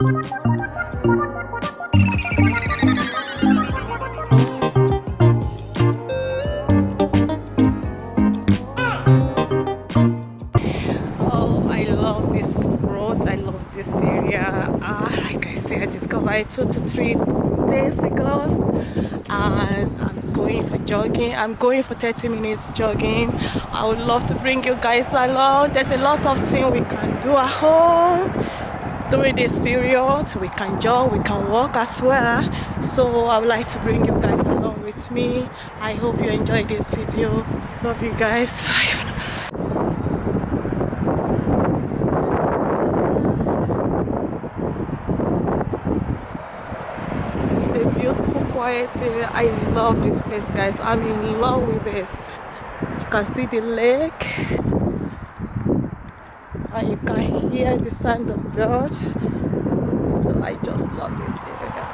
Oh, I love this road. I love this area. Like I said, I discovered it 2 to 3 days ago, and I'm going for jogging. I'm going for 30 minutes jogging. I would love to bring you guys along. There's a lot of things we can do at home during this period. We can jog, we can walk as well. So I would like to bring you guys along with me. I hope you enjoy this video. Love you guys. Bye. It's a beautiful, quiet area. I love this place, guys. I'm in love with this. You can see the lake, and you can hear the sound of birds. So I just love this area.